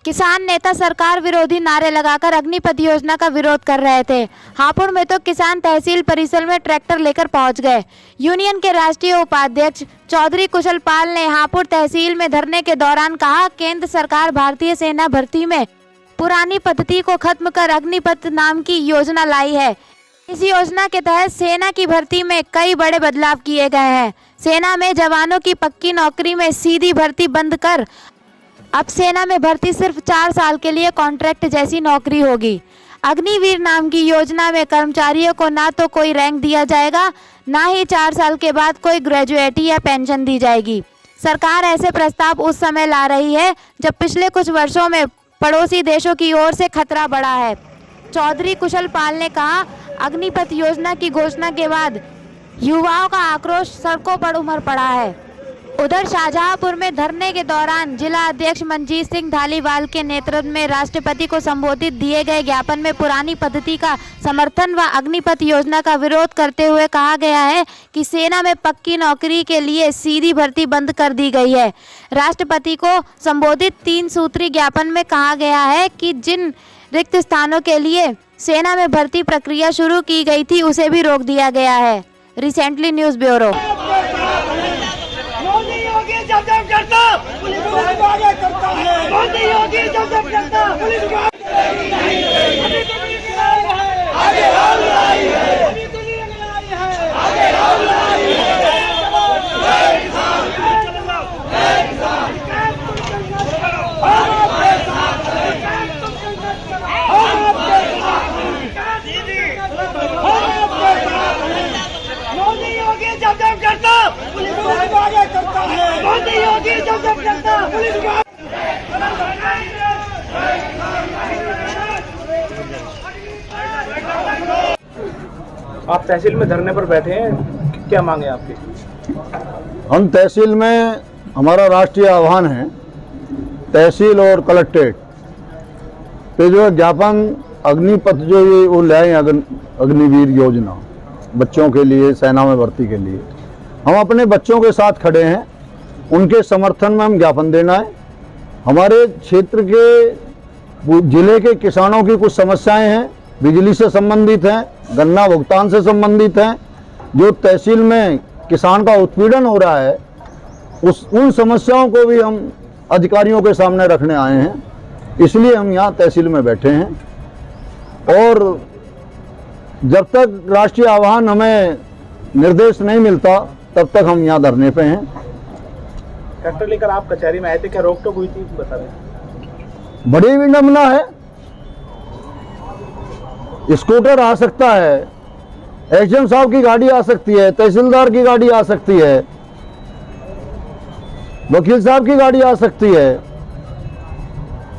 किसान नेता सरकार विरोधी नारे लगाकर अग्निपथ योजना का विरोध कर रहे थे। हापुड़ में तो किसान तहसील परिसर में ट्रैक्टर लेकर पहुंच गए। यूनियन के राष्ट्रीय उपाध्यक्ष चौधरी कुशल पाल ने हापुड़ तहसील में धरने के दौरान कहा, केंद्र सरकार भारतीय सेना भर्ती में पुरानी पद्धति को खत्म कर अग्निपथ नाम की योजना लाई है। इस योजना के तहत सेना की भर्ती में कई बड़े बदलाव किए गए हैं। सेना में जवानों की पक्की नौकरी में सीधी भर्ती बंद कर अब सेना में भर्ती सिर्फ 4 साल के लिए कॉन्ट्रैक्ट जैसी नौकरी होगी। अग्निवीर नाम की योजना में कर्मचारियों को ना तो कोई रैंक दिया जाएगा, ना ही 4 साल के बाद कोई ग्रेजुएटी या पेंशन दी जाएगी। सरकार ऐसे प्रस्ताव उस समय ला रही है जब पिछले कुछ वर्षों में पड़ोसी देशों की ओर से खतरा बढ़ा है। चौधरी कुशल पाल ने कहा, अग्निपथ योजना की घोषणा के बाद युवाओं का आक्रोश सड़कों पर उमड़ पड़ा है। उधर शाहजहांपुर में धरने के दौरान जिला अध्यक्ष मनजीत सिंह धालीवाल के नेतृत्व में राष्ट्रपति को संबोधित दिए गए ज्ञापन में पुरानी पद्धति का समर्थन व अग्निपथ योजना का विरोध करते हुए कहा गया है कि सेना में पक्की नौकरी के लिए सीधी भर्ती बंद कर दी गई है। राष्ट्रपति को संबोधित 3 सूत्री ज्ञापन में कहा गया है कि जिन रिक्त स्थानों के लिए सेना में भर्ती प्रक्रिया शुरू की गई थी उसे भी रोक दिया गया है। Recently news bureau. जब करता पुलिस आगे करता है, मोदी योगी जब करता पुलिस आगे राम लाई है, आगे राम लाई है। मोदी योगी जब करता पुलिस आगे करता है, मोदी योगी जब करता पुलिस आप तहसील में धरने पर बैठे हैं, क्या मांगे आपकी? हम तहसील में, हमारा राष्ट्रीय आह्वान है तहसील और कलेक्ट्रेट पे जो ज्ञापन अग्निपथ जो ये वो लाए अग्निवीर योजना बच्चों के लिए, सेना में भर्ती के लिए, हम अपने बच्चों के साथ खड़े हैं। उनके समर्थन में हम ज्ञापन देना है। हमारे क्षेत्र के जिले के किसानों की कुछ समस्याएं हैं, बिजली से संबंधित हैं, गन्ना भुगतान से संबंधित हैं। जो तहसील में किसान का उत्पीड़न हो रहा है उन समस्याओं को भी हम अधिकारियों के सामने रखने आए हैं। इसलिए हम यहाँ तहसील में बैठे हैं और जब तक राष्ट्रीय आह्वान हमें निर्देश नहीं मिलता तब तक हम यहाँ धरने पे हैं। ट्रैक्टर लेकर आप कचहरी में आए थे, क्या रोक टोक हुई थी? बता दें। बड़ी विडंबना है। स्कूटर आ सकता है, एसडीएम साहब की गाड़ी आ सकती है, तहसीलदार की गाड़ी आ सकती है, वकील साहब की गाड़ी आ सकती है,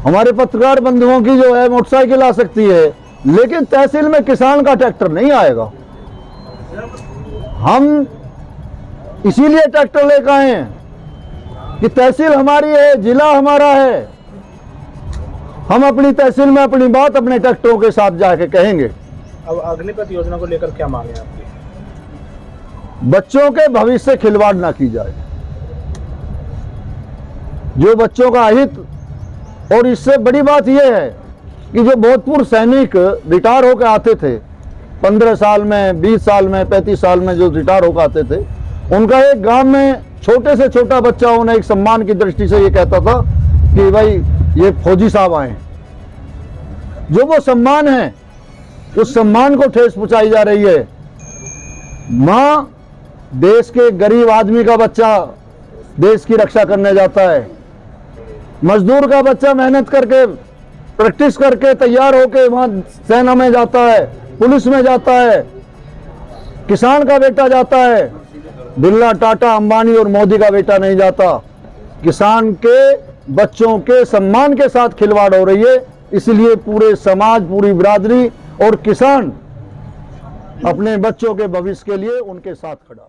हमारे पत्रकार बंधुओं की जो है मोटरसाइकिल आ सकती है, लेकिन तहसील में किसान का ट्रैक्टर नहीं आएगा। हम इसीलिए ट्रैक्टर लेकर आए हैं कि तहसील हमारी है, जिला हमारा है। हम अपनी तहसील में अपनी बात अपने ट्रैक्टरों के साथ जाके कहेंगे। अब अग्निपथ योजना को लेकर क्या मांगे आपकी? बच्चों के भविष्य से खिलवाड़ ना की जाए। जो बच्चों का हित, और इससे बड़ी बात यह है कि जो भूतपूर्व सैनिक रिटायर होकर आते थे 15 साल में, 20 साल में, 35 साल में जो रिटायर होकर आते थे, उनका एक गांव में छोटे से छोटा बच्चा उन्हें एक सम्मान की दृष्टि से ये कहता था कि भाई ये फौजी साहब आए। जो वो सम्मान है उस सम्मान को ठेस पहुंचाई जा रही है। माँ देश के गरीब आदमी का बच्चा देश की रक्षा करने जाता है, मजदूर का बच्चा मेहनत करके प्रैक्टिस करके तैयार होके वहां सेना में जाता है, पुलिस में जाता है, किसान का बेटा जाता है, बिरला, टाटा, अंबानी और मोदी का बेटा नहीं जाता। किसान के बच्चों के सम्मान के साथ खिलवाड़ हो रही है। इसलिए पूरे समाज, पूरी बिरादरी और किसान अपने बच्चों के भविष्य के लिए उनके साथ खड़ा।